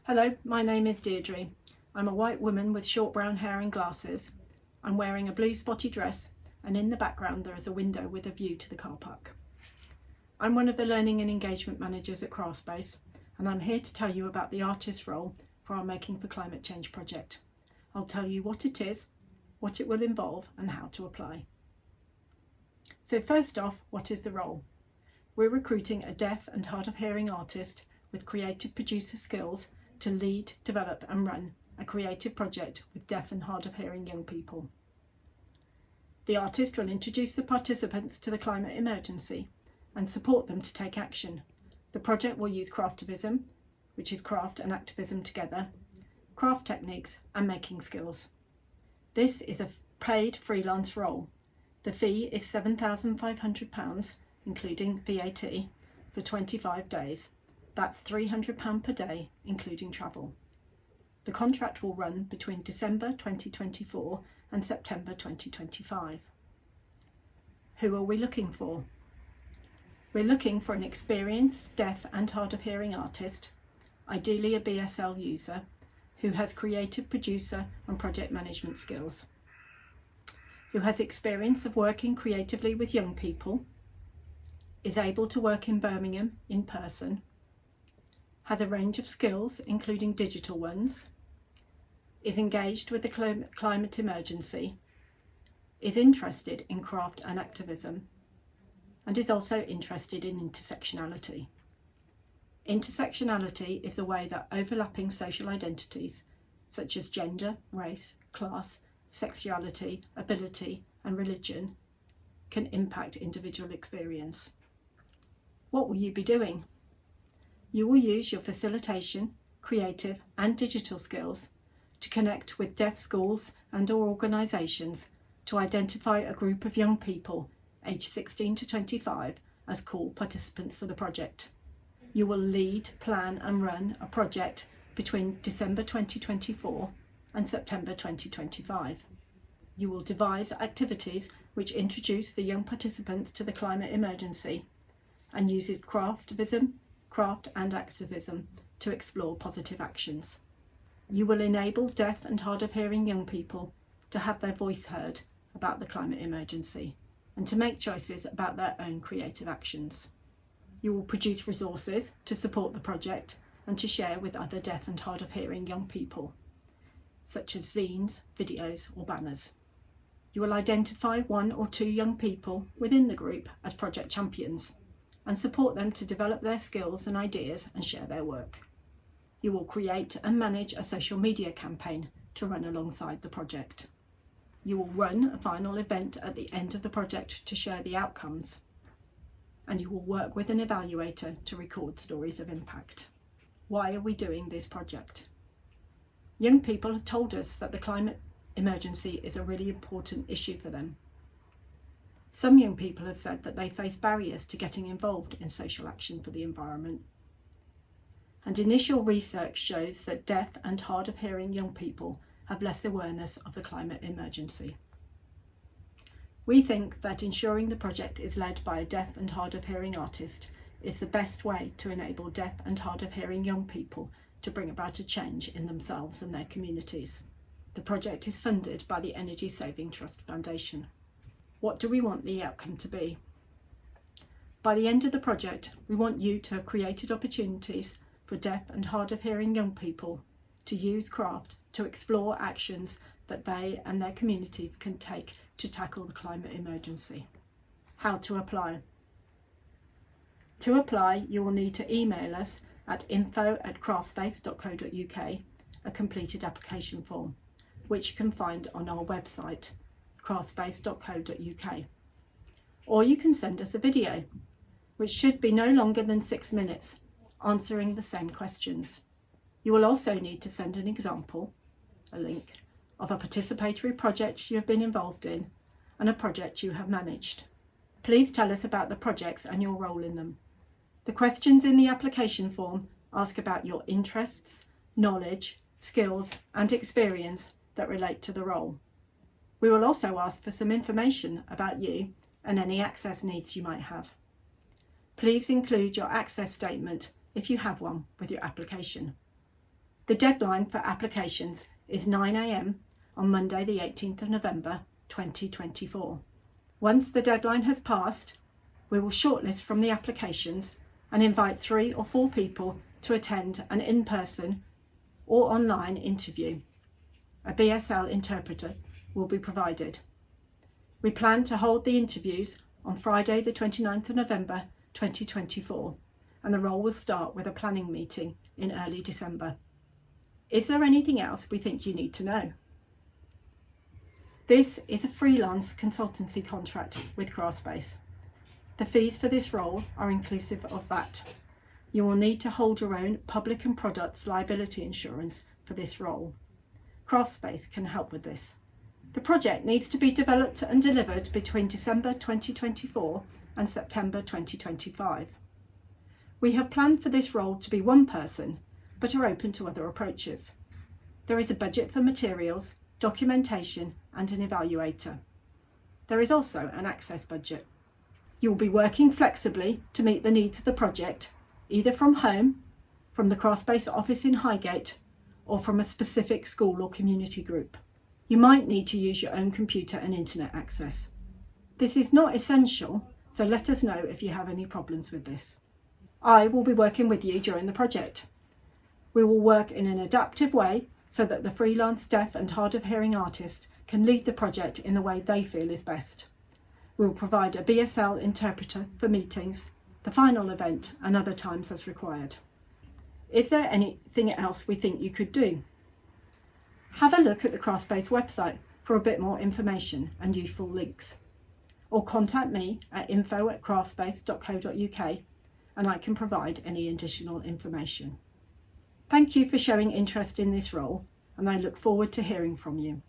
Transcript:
Hello, my name is Deirdre. I'm a white woman with short brown hair and glasses. I'm wearing a blue spotty dress, and in the background there is a window with a view to the car park. I'm one of the learning and engagement managers at Craftspace, and I'm here to tell you about the artist role for our Making for Climate Change project. I'll tell you what it is, what it will involve, and how to apply. So first off, what is the role? We're recruiting a deaf and hard of hearing artist with creative producer skills to lead, develop and run a creative project with deaf and hard of hearing young people. The artist will introduce the participants to the climate emergency and support them to take action. The project will use craftivism, which is craft and activism together, craft techniques and making skills. This is a paid freelance role. The fee is £7,500, including VAT, for 25 days. That's £300 per day, including travel. The contract will run between December 2024 and September 2025. Who are we looking for? We're looking for an experienced deaf and hard of hearing artist, ideally a BSL user, who has creative producer and project management skills, who has experience of working creatively with young people, is able to work in Birmingham in person, has a range of skills including digital ones, is engaged with the climate emergency, is interested in craft and activism, and is also interested in intersectionality. Intersectionality is the way that overlapping social identities such as gender, race, class, sexuality, ability and religion can impact individual experience. What will you be doing? You will use your facilitation, creative and digital skills to connect with deaf schools and/or organisations to identify a group of young people aged 16 to 25 as core participants for the project. You will lead, plan and run a project between December 2024 and September 2025. You will devise activities which introduce the young participants to the climate emergency and uses craftivism, craft and activism to explore positive actions. You will enable deaf and hard of hearing young people to have their voice heard about the climate emergency and to make choices about their own creative actions. You will produce resources to support the project and to share with other deaf and hard of hearing young people, such as zines, videos or banners. You will identify 1 or 2 young people within the group as project champions and support them to develop their skills and ideas and share their work. You will create and manage a social media campaign to run alongside the project. You will run a final event at the end of the project to share the outcomes, and you will work with an evaluator to record stories of impact. Why are we doing this project? Young people have told us that the climate emergency is a really important issue for them. Some young people have said that they face barriers to getting involved in social action for the environment. And initial research shows that deaf and hard of hearing young people have less awareness of the climate emergency. We think that ensuring the project is led by a deaf and hard of hearing artist is the best way to enable deaf and hard of hearing young people to bring about a change in themselves and their communities. The project is funded by the Energy Saving Trust Foundation. What do we want the outcome to be? By the end of the project, we want you to have created opportunities for deaf and hard of hearing young people to use craft to explore actions that they and their communities can take to tackle the climate emergency. How to apply? To apply, you will need to email us at info@craftspace.co.uk a completed application form, which you can find on our website, craftspace.co.uk. Or you can send us a video, which should be no longer than 6 minutes, answering the same questions. You will also need to send an example, a link, of a participatory project you have been involved in and a project you have managed. Please tell us about the projects and your role in them. The questions in the application form ask about your interests, knowledge, skills and experience that relate to the role. We will also ask for some information about you and any access needs you might have. Please include your access statement, if you have one, with your application. The deadline for applications is 9 AM on Monday the 18th of November 2024. Once the deadline has passed, we will shortlist from the applications and invite 3 or 4 people to attend an in-person or online interview. A BSL interpreter will be provided. We plan to hold the interviews on Friday the 29th of November 2024, and the role will start with a planning meeting in early December. Is there anything else we think you need to know? This is a freelance consultancy contract with Craftspace. The fees for this role are inclusive of VAT. You will need to hold your own public and products liability insurance for this role. Craftspace can help with this. The project needs to be developed and delivered between December 2024 and September 2025. We have planned for this role to be one person, but are open to other approaches. There is a budget for materials, documentation and an evaluator. There is also an access budget. You will be working flexibly to meet the needs of the project, either from home, from the Craftspace office in Highgate, or from a specific school or community group. You might need to use your own computer and internet access. This is not essential, so let us know if you have any problems with this. I will be working with you during the project. We will work in an adaptive way so that the freelance deaf and hard of hearing artist can lead the project in the way they feel is best. We will provide a BSL interpreter for meetings, the final event and other times as required. Is there anything else we think you could do? Have a look at the Craftspace website for a bit more information and useful links, or contact me at info@craftspace.co.uk and I can provide any additional information. Thank you for showing interest in this role, and I look forward to hearing from you.